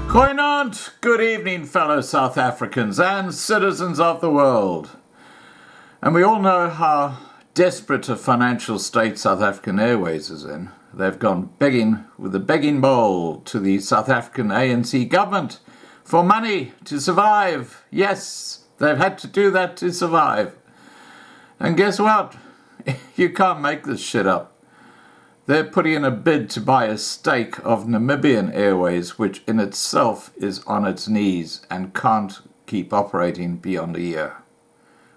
Koinant, good evening, fellow South Africans and citizens of the world. And we all know how desperate a financial state South African Airways is in. They've gone begging with a begging bowl to the South African ANC government for money to survive. Yes, they've had to do that to survive. And guess what? You can't make this shit up. They're putting in a bid to buy a stake of Namibian Airways, which in itself is on its knees and can't keep operating beyond a year.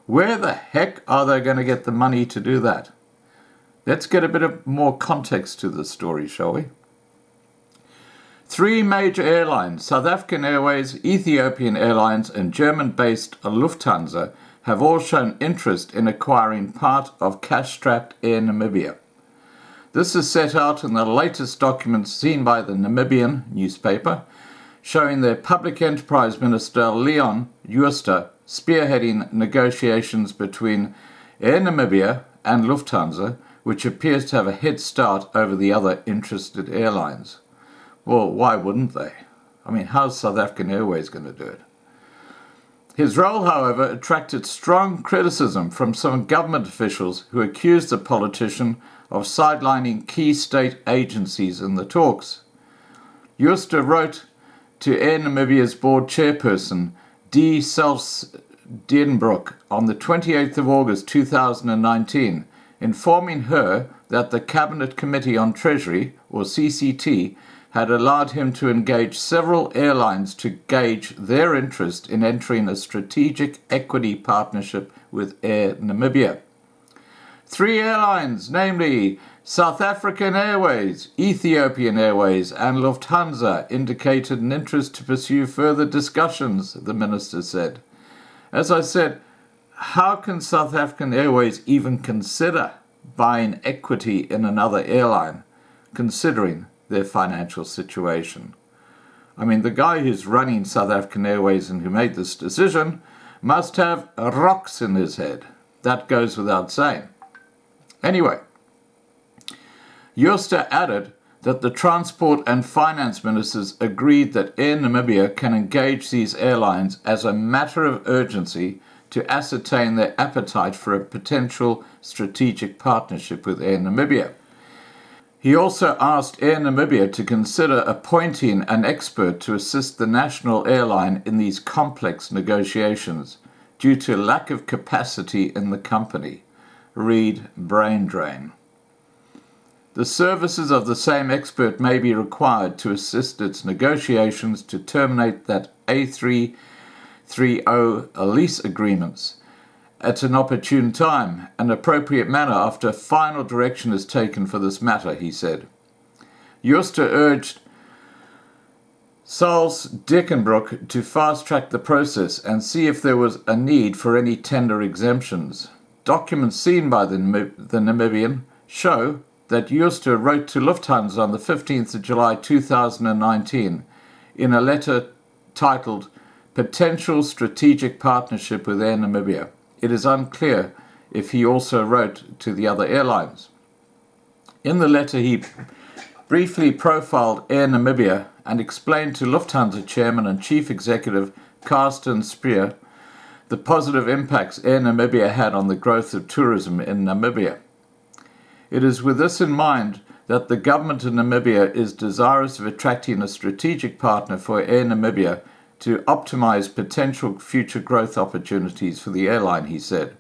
Where the heck are they going to get the money to do that? Let's get a bit of more context to the story, shall we? 3 major airlines, South African Airways, Ethiopian Airlines and German-based Lufthansa, have all shown interest in acquiring part of cash-strapped Air Namibia. This is set out in the latest documents seen by the Namibian newspaper, showing their public enterprise minister Leon Jooste spearheading negotiations between Air Namibia and Lufthansa, which appears to have a head start over the other interested airlines. Well, why wouldn't they? I mean, how's South African Airways going to do it? His role, however, attracted strong criticism from some government officials who accused the politician of sidelining key state agencies in the talks. Jooste wrote to Air Namibia's board chairperson, D. Selsdenbroek, on the 28th of August 2019, informing her that the Cabinet Committee on Treasury, or CCT, had allowed him to engage several airlines to gauge their interest in entering a strategic equity partnership with Air Namibia. 3 airlines, namely South African Airways, Ethiopian Airways and Lufthansa, indicated an interest to pursue further discussions, the minister said. As I said, how can South African Airways even consider buying equity in another airline, considering their financial situation? I mean, the guy who's running South African Airways and who made this decision must have rocks in his head. That goes without saying. Anyway, Jooste added that the transport and finance ministers agreed that Air Namibia can engage these airlines as a matter of urgency to ascertain their appetite for a potential strategic partnership with Air Namibia. He also asked Air Namibia to consider appointing an expert to assist the national airline in these complex negotiations due to lack of capacity in the company. Read brain drain. The services of the same expert may be required to assist its negotiations to terminate that A330 lease agreements at an opportune time and appropriate manner after final direction is taken for this matter, he said. Jooste urged Selsdenbroek to fast-track the process and see if there was a need for any tender exemptions. Documents seen by the Namibian show that Jooste wrote to Lufthansa on the 15th of July 2019 in a letter titled Potential Strategic Partnership with Air Namibia. It is unclear if he also wrote to the other airlines. In the letter, he briefly profiled Air Namibia and explained to Lufthansa Chairman and Chief Executive Carsten Speer the positive impacts Air Namibia had on the growth of tourism in Namibia. It is with this in mind that the government of Namibia is desirous of attracting a strategic partner for Air Namibia to optimize potential future growth opportunities for the airline, he said.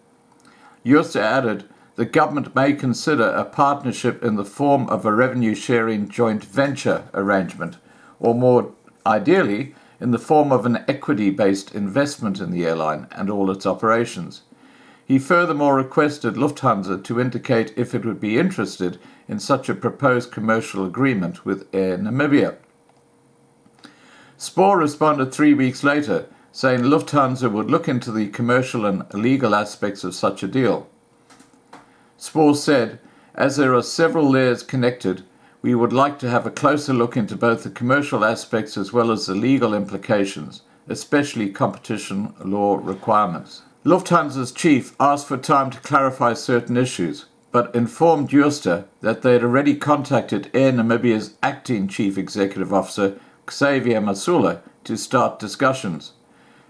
Jooste added, the government may consider a partnership in the form of a revenue-sharing joint venture arrangement, or more ideally, in the form of an equity-based investment in the airline and all its operations. He furthermore requested Lufthansa to indicate if it would be interested in such a proposed commercial agreement with Air Namibia. Spoor responded 3 weeks later, saying Lufthansa would look into the commercial and legal aspects of such a deal. Spoor said, as there are several layers connected, we would like to have a closer look into both the commercial aspects as well as the legal implications, especially competition law requirements. Lufthansa's chief asked for time to clarify certain issues, but informed Jooste that they had already contacted Air Namibia's acting chief executive officer, Xavier Masula to start discussions.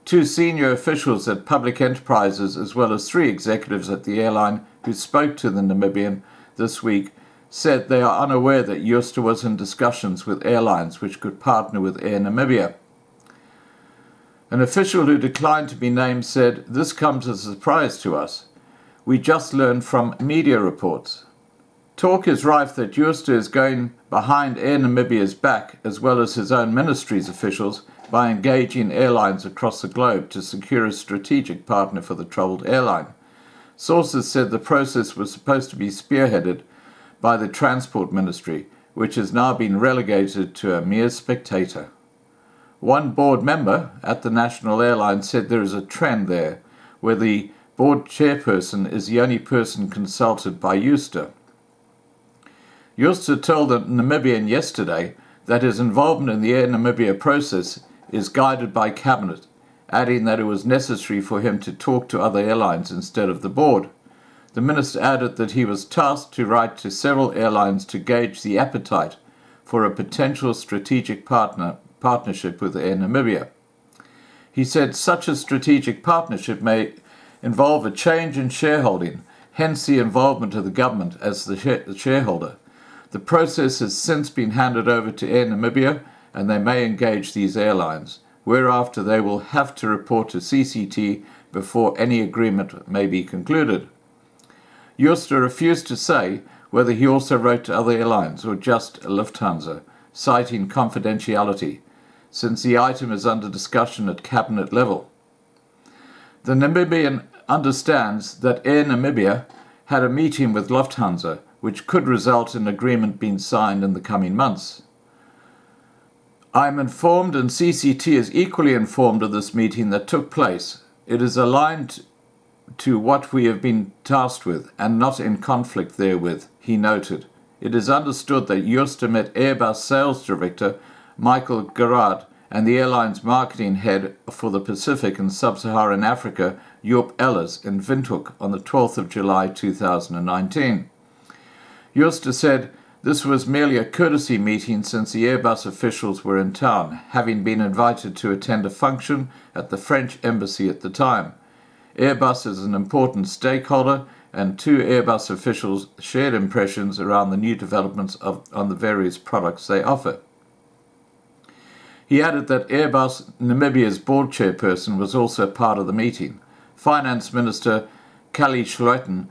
2 senior officials at Public Enterprises, as well as 3 executives at the airline who spoke to the Namibian this week, said they are unaware that Jooste was in discussions with airlines which could partner with Air Namibia. An official who declined to be named said, "This comes as a surprise to us. We just learned from media reports." Talk is rife that Jooste is going behind Air Namibia's back, as well as his own ministry's officials, by engaging airlines across the globe to secure a strategic partner for the troubled airline. Sources said the process was supposed to be spearheaded by the Transport Ministry, which has now been relegated to a mere spectator. One board member at the national airline said there is a trend there, where the board chairperson is the only person consulted by Jooste. Jooste told the Namibian yesterday that his involvement in the Air Namibia process is guided by cabinet, adding that it was necessary for him to talk to other airlines instead of the board. The minister added that he was tasked to write to several airlines to gauge the appetite for a potential strategic partnership with Air Namibia. He said such a strategic partnership may involve a change in shareholding, hence the involvement of the government as the shareholder. The process has since been handed over to Air Namibia, and they may engage these airlines, whereafter they will have to report to CCT before any agreement may be concluded. Jooste refused to say whether he also wrote to other airlines or just Lufthansa, citing confidentiality, since the item is under discussion at cabinet level. The Namibian understands that Air Namibia had a meeting with Lufthansa, which could result in agreement being signed in the coming months. I am informed, and CCT is equally informed of this meeting that took place. It is aligned to what we have been tasked with, and not in conflict therewith, he noted. It is understood that Jooste met Airbus sales director Michael Gerard and the airline's marketing head for the Pacific and Sub-Saharan Africa, Joop Ellis, in Windhoek on the 12th of July 2019. Jooste said this was merely a courtesy meeting since the Airbus officials were in town, having been invited to attend a function at the French embassy at the time. Airbus is an important stakeholder, and 2 Airbus officials shared impressions around the new developments on the various products they offer. He added that Airbus Namibia's board chairperson was also part of the meeting. Finance Minister Kelly Schleuten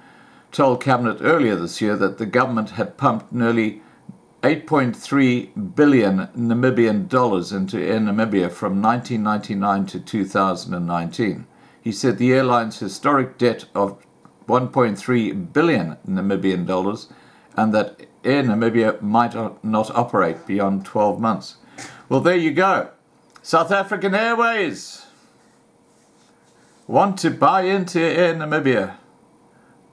told Cabinet earlier this year that the government had pumped nearly 8.3 billion Namibian dollars into Air Namibia from 1999 to 2019. He said the airline's historic debt of 1.3 billion Namibian dollars and that Air Namibia might not operate beyond 12 months. Well, there you go. South African Airways want to buy into Air Namibia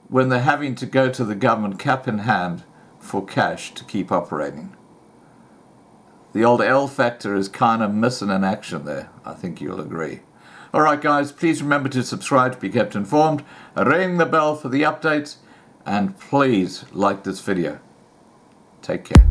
when they're having to go to the government cap in hand for cash to keep operating. The old L factor is kind of missing in action there. I think you'll agree. All right, guys, please remember to subscribe to be kept informed, ring the bell for the updates, and please like this video. Take care.